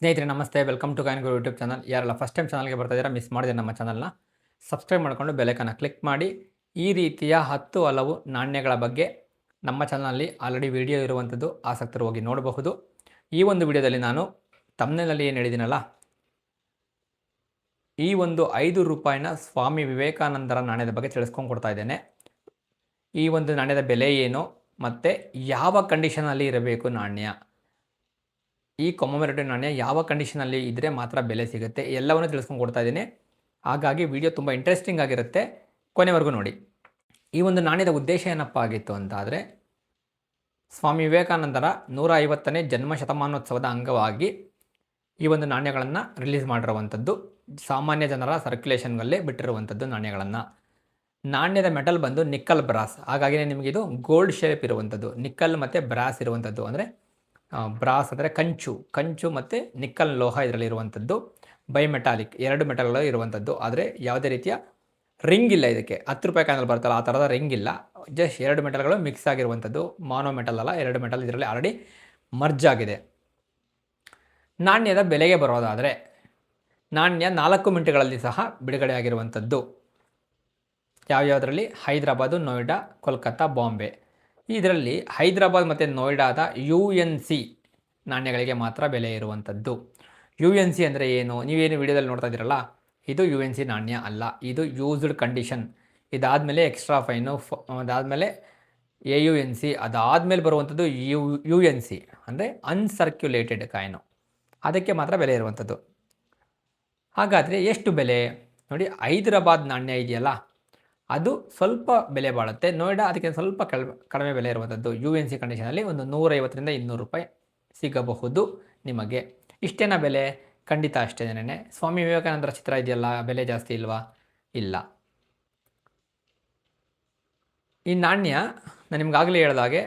ಸ್ನೇಹಿತರೆ ನಮಸ್ತೆ, welcome to Coin Guru YouTube channel. ಯಾರೆಲ್ಲ ಫಸ್ಟ್ ಟೈಮ್ ಚಾನಲ್ಗೆ ಬರ್ತಾ ಇದ್ದೀರಾ, ಮಿಸ್ ಮಾಡಿದ್ರೆ ನಮ್ಮ ಚಾನಲ್ನ ಸಬ್ಸ್ಕ್ರೈಬ್ ಮಾಡಿಕೊಂಡು ಬೆಲೈಕನ್ನ ಕ್ಲಿಕ್ ಮಾಡಿ. ಈ ರೀತಿಯ 10 ಹಲವು ನಾಣ್ಯಗಳ ಬಗ್ಗೆ ನಮ್ಮ ಚಾನಲಲ್ಲಿ ಆಲ್ರೆಡಿ ವಿಡಿಯೋ ಇರುವಂಥದ್ದು, ಆಸಕ್ತರು ಹೋಗಿ ನೋಡಬಹುದು. ಈ ಒಂದು ವಿಡಿಯೋದಲ್ಲಿ ನಾನು ತಮ್ನೇಲಲ್ಲಿ ಏನು ಹೇಳಿದ್ದೀನಲ್ಲ, ಈ ಒಂದು 5 ರೂಪಾಯಿನ ಸ್ವಾಮಿ ವಿವೇಕಾನಂದರ ನಾಣ್ಯದ ಬಗ್ಗೆ ತಿಳಿಸ್ಕೊಂಡು ಕೊಡ್ತಾ ಇದ್ದೇನೆ. ಈ ಒಂದು ನಾಣ್ಯದ ಬೆಲೆ ಏನು ಮತ್ತು ಯಾವ ಕಂಡೀಷನಲ್ಲಿ ಇರಬೇಕು ನಾಣ್ಯ, ಈ ಕಮೊಮೆರೇಟಿವ್ ನಾಣ್ಯ ಯಾವ ಕಂಡೀಷನಲ್ಲಿ ಇದ್ದರೆ ಮಾತ್ರ ಬೆಲೆ ಸಿಗುತ್ತೆ, ಎಲ್ಲವನ್ನೂ ತಿಳಿಸ್ಕೊಂಡು ಕೊಡ್ತಾ ಇದ್ದೀನಿ. ಹಾಗಾಗಿ ವಿಡಿಯೋ ತುಂಬ ಇಂಟ್ರೆಸ್ಟಿಂಗ್ ಆಗಿರುತ್ತೆ, ಕೊನೆವರೆಗೂ ನೋಡಿ. ಈ ಒಂದು ನಾಣ್ಯದ ಉದ್ದೇಶ ಏನಪ್ಪ ಆಗಿತ್ತು ಅಂತಾದರೆ, ಸ್ವಾಮಿ ವಿವೇಕಾನಂದರ 150ನೇ ಜನ್ಮ ಶತಮಾನೋತ್ಸವದ ಅಂಗವಾಗಿ ಈ ಒಂದು ನಾಣ್ಯಗಳನ್ನು ರಿಲೀಸ್ ಮಾಡಿರುವಂಥದ್ದು. ಸಾಮಾನ್ಯ ಜನರ ಸರ್ಕ್ಯುಲೇಷನ್ಗಲ್ಲೇ ಬಿಟ್ಟಿರುವಂಥದ್ದು ನಾಣ್ಯಗಳನ್ನು. ನಾಣ್ಯದ ಮೆಟಲ್ ಬಂದು ನಿಕ್ಕಲ್ ಬ್ರಾಸ್, ಹಾಗಾಗಿ ನಿಮಗಿದು ಗೋಲ್ಡ್ ಶೇಪ್ ಇರುವಂಥದ್ದು. ನಿಕ್ಕಲ್ ಮತ್ತು ಬ್ರಾಸ್ ಇರುವಂಥದ್ದು, ಅಂದರೆ ಬ್ರಾಸ್ ಅಂದರೆ ಕಂಚು ಮತ್ತು ನಿಕ್ಕಲ್ ಲೋಹ ಇದರಲ್ಲಿ ಇರುವಂಥದ್ದು. ಬೈಮೆಟಾಲಿಕ್, 2 ಮೆಟಲ್ಗಳು ಇರುವಂಥದ್ದು. ಆದರೆ ಯಾವುದೇ ರೀತಿಯ ರಿಂಗ್ ಇಲ್ಲ ಇದಕ್ಕೆ. 10 ರೂಪಾಯಿ ಕಾಯಿನಲ್ಲಿ ಬರ್ತಲ್ಲ ಆ ಥರದ ರಿಂಗ್ ಇಲ್ಲ, ಜಸ್ಟ್ 2 ಮೆಟಲ್ಗಳು ಮಿಕ್ಸ್ ಆಗಿರುವಂಥದ್ದು. ಮಾನೋ ಮೆಟಲ್ ಅಲ್ಲ, 2 ಮೆಟಲ್ ಇದರಲ್ಲಿ ಆಲ್ರೆಡಿ ಮರ್ಜ್ ಆಗಿದೆ. ನಾಣ್ಯದ ಬೆಲೆಗೆ ಬರೋದಾದರೆ, ನಾಣ್ಯ 4 ಮಿನಿಟ್ಗಳಲ್ಲಿ ಸಹ ಬಿಡುಗಡೆ ಆಗಿರುವಂಥದ್ದು. ಯಾವ್ಯಾವುದರಲ್ಲಿ? ಹೈದರಾಬಾದು, ನೋಯ್ಡಾ, ಕೋಲ್ಕತ್ತಾ, ಬಾಂಬೆ. ಇದರಲ್ಲಿ ಹೈದರಾಬಾದ್ ಮತ್ತು ನೋಯ್ಡಾದ UNC ನಾಣ್ಯಗಳಿಗೆ ಮಾತ್ರ ಬೆಲೆ ಇರುವಂಥದ್ದು. UNC ಅಂದರೆ ಏನು? ನೀವೇನು ವಿಡಿಯೋದಲ್ಲಿ ನೋಡ್ತಾ ಇದ್ದೀರಲ್ಲ, ಇದು UNC ನಾಣ್ಯ ಅಲ್ಲ, ಇದು ಯೂಸ್ಡ್ ಕಂಡೀಷನ್. ಇದಾದಮೇಲೆ ಎಕ್ಸ್ಟ್ರಾ ಫೈನು, ಅದಾದಮೇಲೆ AUNC, ಅದಾದಮೇಲೆ ಬರುವಂಥದ್ದು UNC ಅಂದರೆ ಅನ್ಸರ್ಕ್ಯುಲೇಟೆಡ್ ಕಾಯಿನು, ಅದಕ್ಕೆ ಮಾತ್ರ ಬೆಲೆ ಇರುವಂಥದ್ದು. ಹಾಗಾದರೆ ಎಷ್ಟು ಬೆಲೆ ನೋಡಿ? ಹೈದರಾಬಾದ್ ನಾಣ್ಯ ಇದೆಯಲ್ಲ, ಅದು ಸ್ವಲ್ಪ ಬೆಲೆ ಬಾಳುತ್ತೆ. ನೋಯ್ಡಾ ಅದಕ್ಕೆ ಸ್ವಲ್ಪ ಕಡಿಮೆ ಬೆಲೆ ಇರುವಂಥದ್ದು. UNC ಕಂಡೀಷನಲ್ಲಿ ಒಂದು 150ರಿಂದ 200 ರೂಪಾಯಿ ಸಿಗಬಹುದು ನಿಮಗೆ. ಇಷ್ಟೇನಾ ಬೆಲೆ? ಖಂಡಿತ ಅಷ್ಟೇನೇ. ಸ್ವಾಮಿ ವಿವೇಕಾನಂದರ ಚಿತ್ರ ಇದೆಯಲ್ಲ, ಬೆಲೆ ಜಾಸ್ತಿ ಇಲ್ವಾ? ಇಲ್ಲ. ಈ ನಾಣ್ಯ ನಾನು ನಿಮ್ಗಾಗಲೇ ಹೇಳಿದಾಗೆ,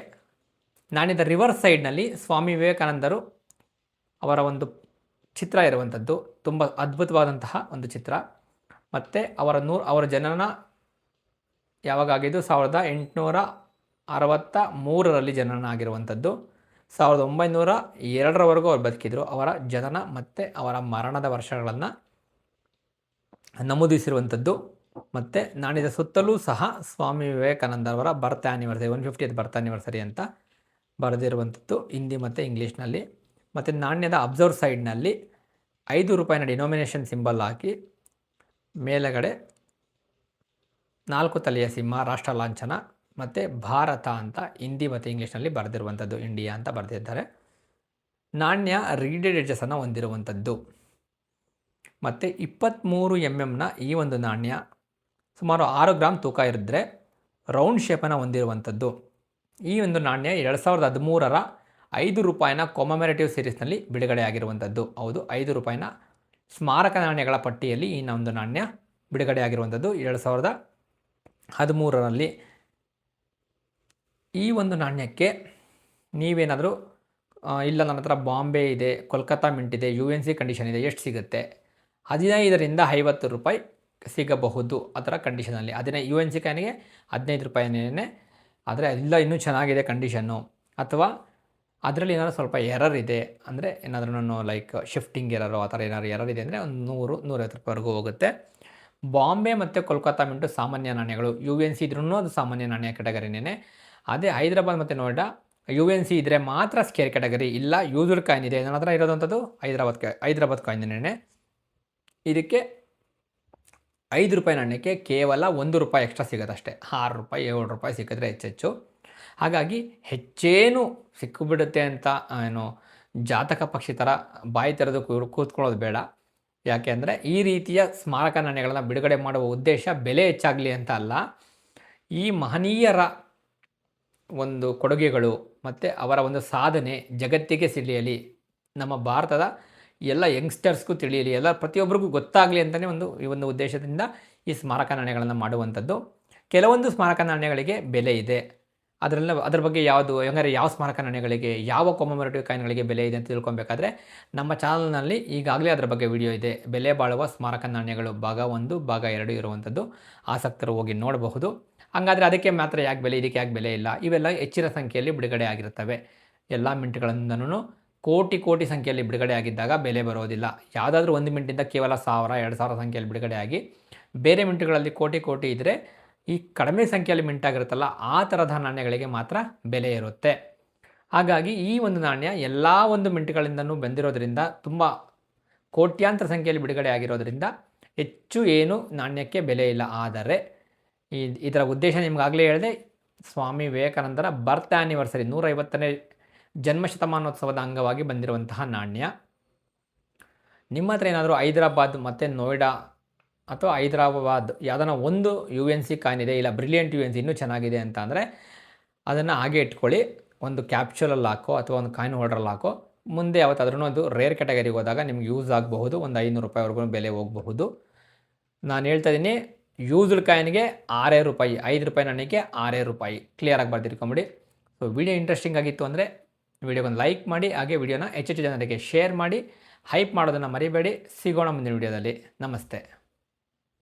ನಾಣ್ಯದ ರಿವರ್ಸ್ ಸೈಡ್ನಲ್ಲಿ ಸ್ವಾಮಿ ವಿವೇಕಾನಂದರು ಅವರ ಒಂದು ಚಿತ್ರ ಇರುವಂಥದ್ದು. ತುಂಬ ಅದ್ಭುತವಾದಂತಹ ಒಂದು ಚಿತ್ರ. ಮತ್ತು ಅವರ ಜನನ ಯಾವಾಗ ಆಗಿದ್ದು? 1863ರಲ್ಲಿ ಜನನ ಆಗಿರುವಂಥದ್ದು. 1902ರವರೆಗೂ ಅವರು ಬದುಕಿದ್ರು. ಅವರ ಜನನ ಮತ್ತು ಅವರ ಮರಣದ ವರ್ಷಗಳನ್ನು ನಮೂದಿಸಿರುವಂಥದ್ದು. ಮತ್ತು ನಾಣ್ಯದ ಸುತ್ತಲೂ ಸಹ ಸ್ವಾಮಿ ವಿವೇಕಾನಂದರವರ ಬರ್ತ್ ಆ್ಯನಿವರ್ಸರಿ, 150th ಬರ್ತ್ ಆ್ಯನಿವರ್ಸರಿ ಅಂತ ಬರೆದಿರುವಂಥದ್ದು ಹಿಂದಿ ಮತ್ತು ಇಂಗ್ಲೀಷ್ನಲ್ಲಿ. ಮತ್ತು ನಾಣ್ಯದ ಅಬ್ಸರ್ವ್ ಸೈಡ್ನಲ್ಲಿ 5 ರೂಪಾಯಿನ ಡಿನೋಮಿನೇಷನ್ ಸಿಂಬಲ್ ಹಾಕಿ ಮೇಲಗಡೆ 4 ತಲೆಯ ಸಿಂಹ, ರಾಷ್ಟ್ರ ಲಾಂಛನ ಮತ್ತು ಭಾರತ ಅಂತ ಹಿಂದಿ ಮತ್ತು ಇಂಗ್ಲೀಷ್ನಲ್ಲಿ ಬರೆದಿರುವಂಥದ್ದು, ಇಂಡಿಯಾ ಅಂತ ಬರೆದಿದ್ದಾರೆ. ನಾಣ್ಯ ರೀಡೆಡ್ ಎಡ್ಜಸನ್ನು ಹೊಂದಿರುವಂಥದ್ದು. ಮತ್ತು 23 mm ಈ ಒಂದು ನಾಣ್ಯ ಸುಮಾರು 6 ಗ್ರಾಮ್ ತೂಕ ಇರಿದ್ರೆ ರೌಂಡ್ ಶೇಪನ್ನು ಹೊಂದಿರುವಂಥದ್ದು. ಈ ಒಂದು ನಾಣ್ಯ 2013ರ 5 ರೂಪಾಯಿನ ಕೊಮೊಮೆರೇಟಿವ್ ಸೀರೀಸ್ನಲ್ಲಿ ಬಿಡುಗಡೆ ಆಗಿರುವಂಥದ್ದು. ಹೌದು, 5 ರೂಪಾಯಿನ ಸ್ಮಾರಕ ನಾಣ್ಯಗಳ ಪಟ್ಟಿಯಲ್ಲಿ ಈ ಒಂದು ನಾಣ್ಯ ಬಿಡುಗಡೆ ಆಗಿರುವಂಥದ್ದು 2013ರಲ್ಲಿ. ಈ ಒಂದು ನಾಣ್ಯಕ್ಕೆ ನೀವೇನಾದರೂ ಇಲ್ಲ ನನ್ನ ಹತ್ರ ಬಾಂಬೆ ಇದೆ, ಕೋಲ್ಕತ್ತಾ ಮಿಂಟ್ ಇದೆ, UNC ಕಂಡೀಷನ್ ಇದೆ, ಎಷ್ಟು ಸಿಗುತ್ತೆ? 15ರಿಂದ 50 ರೂಪಾಯಿ ಸಿಗಬಹುದು ಆ ಥರ ಕಂಡೀಷನಲ್ಲಿ. UNC ಕಾಯಿನಿಗೆ 15 ರೂಪಾಯಿನೇ. ಆದರೆ ಇಲ್ಲ ಇನ್ನೂ ಚೆನ್ನಾಗಿದೆ ಕಂಡೀಷನ್ನು, ಅಥವಾ ಅದರಲ್ಲಿ ಏನಾದರೂ ಸ್ವಲ್ಪ ಎರರ್ ಇದೆ ಅಂದರೆ, ಏನಾದ್ರೂ ಲೈಕ್ ಶಿಫ್ಟಿಂಗ್ ಎರರು ಆ ಥರ ಏನಾದ್ರು ಎರರ್ ಇದೆ ಅಂದರೆ ಒಂದು 100-150 ರೂಪಾಯಿವರೆಗೂ ಹೋಗುತ್ತೆ. ಬಾಂಬೆ ಮತ್ತು ಕೋಲ್ಕತ್ತಾ ಮಿಂಟು ಸಾಮಾನ್ಯ ನಾಣ್ಯಗಳು. UNC ಇದ್ರೂ ಅದು ಸಾಮಾನ್ಯ ನಾಣ್ಯ ಕ್ಯಾಟಗರಿನೇ. ಅದೇ ಹೈದರಾಬಾದ್ ಮತ್ತು ನೋಯ್ಡಾ UNC ಇದ್ದರೆ ಮಾತ್ರ ಸ್ಕೇರ್ ಕ್ಯಾಟಗರಿ. ಇಲ್ಲ ಯೂಸ್ಡ್ ಕಾಯಿನ್ ಇದೆ, ನನ್ನ ಹತ್ರ ಇರೋದಂಥದ್ದು ಹೈದರಾಬಾದ್ ಕಾಯಿನ್ನೇ. ಇದಕ್ಕೆ 5 ರೂಪಾಯಿ ನಾಣ್ಯಕ್ಕೆ ಕೇವಲ 1 ರೂಪಾಯಿ ಎಕ್ಸ್ಟ್ರಾ ಸಿಗುತ್ತೆ ಅಷ್ಟೇ. 6 ರೂಪಾಯಿ 7 ರೂಪಾಯಿ ಸಿಕ್ಕಿದ್ರೆ ಹೆಚ್ಚು. ಹಾಗಾಗಿ ಹೆಚ್ಚೇನು ಸಿಕ್ಕಿಬಿಡುತ್ತೆ ಅಂತ ಏನು ಜಾತಕ ಪಕ್ಷಿ ಥರ ಬಾಯಿ ತೆರೆದು ಕೂತ್ಕೊಳ್ಳೋದು ಬೇಡ. ಯಾಕೆ ಅಂದರೆ ಈ ರೀತಿಯ ಸ್ಮಾರಕ ನಾಣ್ಯಗಳನ್ನು ಬಿಡುಗಡೆ ಮಾಡುವ ಉದ್ದೇಶ ಬೆಲೆ ಹೆಚ್ಚಾಗಲಿ ಅಂತ ಅಲ್ಲ, ಈ ಮಹನೀಯರ ಒಂದು ಕೊಡುಗೆಗಳು ಮತ್ತು ಅವರ ಒಂದು ಸಾಧನೆ ಜಗತ್ತಿಗೆ ತಿಳಿಯಲಿ, ನಮ್ಮ ಭಾರತದ ಎಲ್ಲ ಯಂಗ್ಸ್ಟರ್ಸ್ಗೂ ತಿಳಿಯಲಿ, ಎಲ್ಲ ಪ್ರತಿಯೊಬ್ಬರಿಗೂ ಗೊತ್ತಾಗಲಿ ಅಂತಲೇ ಈ ಒಂದು ಉದ್ದೇಶದಿಂದ ಈ ಸ್ಮಾರಕ ನಾಣ್ಯಗಳನ್ನು ಮಾಡುವಂಥದ್ದು. ಕೆಲವೊಂದು ಸ್ಮಾರಕ ನಾಣ್ಯಗಳಿಗೆ ಬೆಲೆ ಇದೆ, ಅದರ ಬಗ್ಗೆ ಯಾವ ಸ್ಮಾರಕ ನಾಣ್ಯಗಳಿಗೆ, ಯಾವ ಕೊಮೊಮೆರೇಟಿವ್ ಕಾಯಿನ್ಗಳಿಗೆ ಬೆಲೆ ಇದೆ ಅಂತ ತಿಳ್ಕೊಬೇಕಾದ್ರೆ ನಮ್ಮ ಚಾನಲ್ನಲ್ಲಿ ಈಗಾಗಲೇ ಅದರ ಬಗ್ಗೆ ವಿಡಿಯೋ ಇದೆ. ಬೆಲೆ ಬಾಳುವ ಸ್ಮಾರಕ ನಾಣ್ಯಗಳು ಭಾಗ 1, ಭಾಗ 2 ಇರುವಂಥದ್ದು. ಆಸಕ್ತರು ಹೋಗಿ ನೋಡಬಹುದು. ಹಾಗಾದರೆ ಅದಕ್ಕೆ ಮಾತ್ರ ಯಾಕೆ ಬೆಲೆ, ಇದಕ್ಕೆ ಯಾಕೆ ಬೆಲೆ ಇಲ್ಲ? ಇವೆಲ್ಲ ಹೆಚ್ಚಿನ ಸಂಖ್ಯೆಯಲ್ಲಿ ಬಿಡುಗಡೆ ಆಗಿರುತ್ತವೆ. ಎಲ್ಲ ಮಿಂಟ್ಗಳಿಂದನೂ ಕೋಟಿ ಕೋಟಿ ಸಂಖ್ಯೆಯಲ್ಲಿ ಬಿಡುಗಡೆ ಆಗಿದ್ದಾಗ ಬೆಲೆ ಬರೋದಿಲ್ಲ. ಯಾವುದಾದ್ರೂ ಒಂದು ಮಿಂಟಿಂದ ಕೇವಲ 1000, 2000 ಸಂಖ್ಯೆಯಲ್ಲಿ ಬಿಡುಗಡೆಯಾಗಿ ಬೇರೆ ಮಿಂಟುಗಳಲ್ಲಿ ಕೋಟಿ ಕೋಟಿ ಇದ್ದರೆ ಈ ಕಡಿಮೆ ಸಂಖ್ಯೆಯಲ್ಲಿ ಮಿಂಟಾಗಿರುತ್ತಲ್ಲ ಆ ಥರದ ನಾಣ್ಯಗಳಿಗೆ ಮಾತ್ರ ಬೆಲೆ ಇರುತ್ತೆ. ಹಾಗಾಗಿ ಈ ಒಂದು ನಾಣ್ಯ ಎಲ್ಲ ಒಂದು ಮಿಂಟುಗಳಿಂದನೂ ಬಂದಿರೋದ್ರಿಂದ ತುಂಬ ಕೋಟ್ಯಾಂತರ ಸಂಖ್ಯೆಯಲ್ಲಿ ಬಿಡುಗಡೆ ಆಗಿರೋದ್ರಿಂದ ಹೆಚ್ಚು ಏನು ನಾಣ್ಯಕ್ಕೆ ಬೆಲೆ ಇಲ್ಲ. ಆದರೆ ಇದರ ಉದ್ದೇಶ ನಿಮಗಾಗಲೇ ಹೇಳಿದೆ, ಸ್ವಾಮಿ ವಿವೇಕಾನಂದರ ಬರ್ತ್ ಆ್ಯನಿವರ್ಸರಿ 150ನೇ ಜನ್ಮಶತಮಾನೋತ್ಸವದ ಅಂಗವಾಗಿ ಬಂದಿರುವಂತಹ ನಾಣ್ಯ. ನಿಮ್ಮ ಹತ್ರ ಏನಾದರೂ ಹೈದರಾಬಾದ್ ಮತ್ತು ನೋಯ್ಡಾ ಅಥವಾ ಹೈದರಾಬಾದ್ ಯಾವುದನ್ನ ಒಂದು UNC ಕಾಯಿನ್ ಇದೆ, ಇಲ್ಲ ಬ್ರಿಲಿಯಂಟ್ UNC ಇನ್ನೂ ಚೆನ್ನಾಗಿದೆ ಅಂತ ಅಂದರೆ ಅದನ್ನು ಹಾಗೆ ಇಟ್ಕೊಳ್ಳಿ. ಒಂದು ಕ್ಯಾಪ್ಚೂಲಲ್ಲಿ ಹಾಕೋ ಅಥವಾ ಒಂದು ಕಾಯಿನ್ ಹೋಲ್ಡ್ರಲ್ಲಿ ಹಾಕೋ. ಮುಂದೆ ಯಾವತ್ತಾದ್ರೂ ಅದು ರೇರ್ ಕ್ಯಾಟಗರಿಗೆ ಹೋದಾಗ ನಿಮ್ಗೆ ಯೂಸ್ ಆಗಬಹುದು. ಒಂದು 500 ರೂಪಾಯಿವರೆಗೂ ಬೆಲೆ ಹೋಗಬಹುದು. ನಾನು ಹೇಳ್ತಾ ಇದ್ದೀನಿ, ಯೂಸ್ಡ್ ಕಾಯಿನ್ಗೆ 6 ರೂಪಾಯಿ, 5 ರೂಪಾಯಿ ನಾಣ್ಯಕ್ಕೆ 6 ರೂಪಾಯಿ. ಕ್ಲಿಯರಾಗಿ ಬರ್ದಿರ್ಕೊಂಬಿಡಿ. ಸೊ ವಿಡಿಯೋ ಇಂಟ್ರೆಸ್ಟಿಂಗ್ ಆಗಿತ್ತು ಅಂದರೆ ವಿಡಿಯೋಗೊಂದು ಲೈಕ್ ಮಾಡಿ, ಹಾಗೆ ವಿಡಿಯೋನ ಹೆಚ್ಚೆಚ್ಚು ಜನರಿಗೆ ಶೇರ್ ಮಾಡಿ. ಹೈಪ್ ಮಾಡೋದನ್ನು ಮರಿಬೇಡಿ. ಸಿಗೋಣ ಮುಂದಿನ ವಿಡಿಯೋದಲ್ಲಿ. ನಮಸ್ತೆ.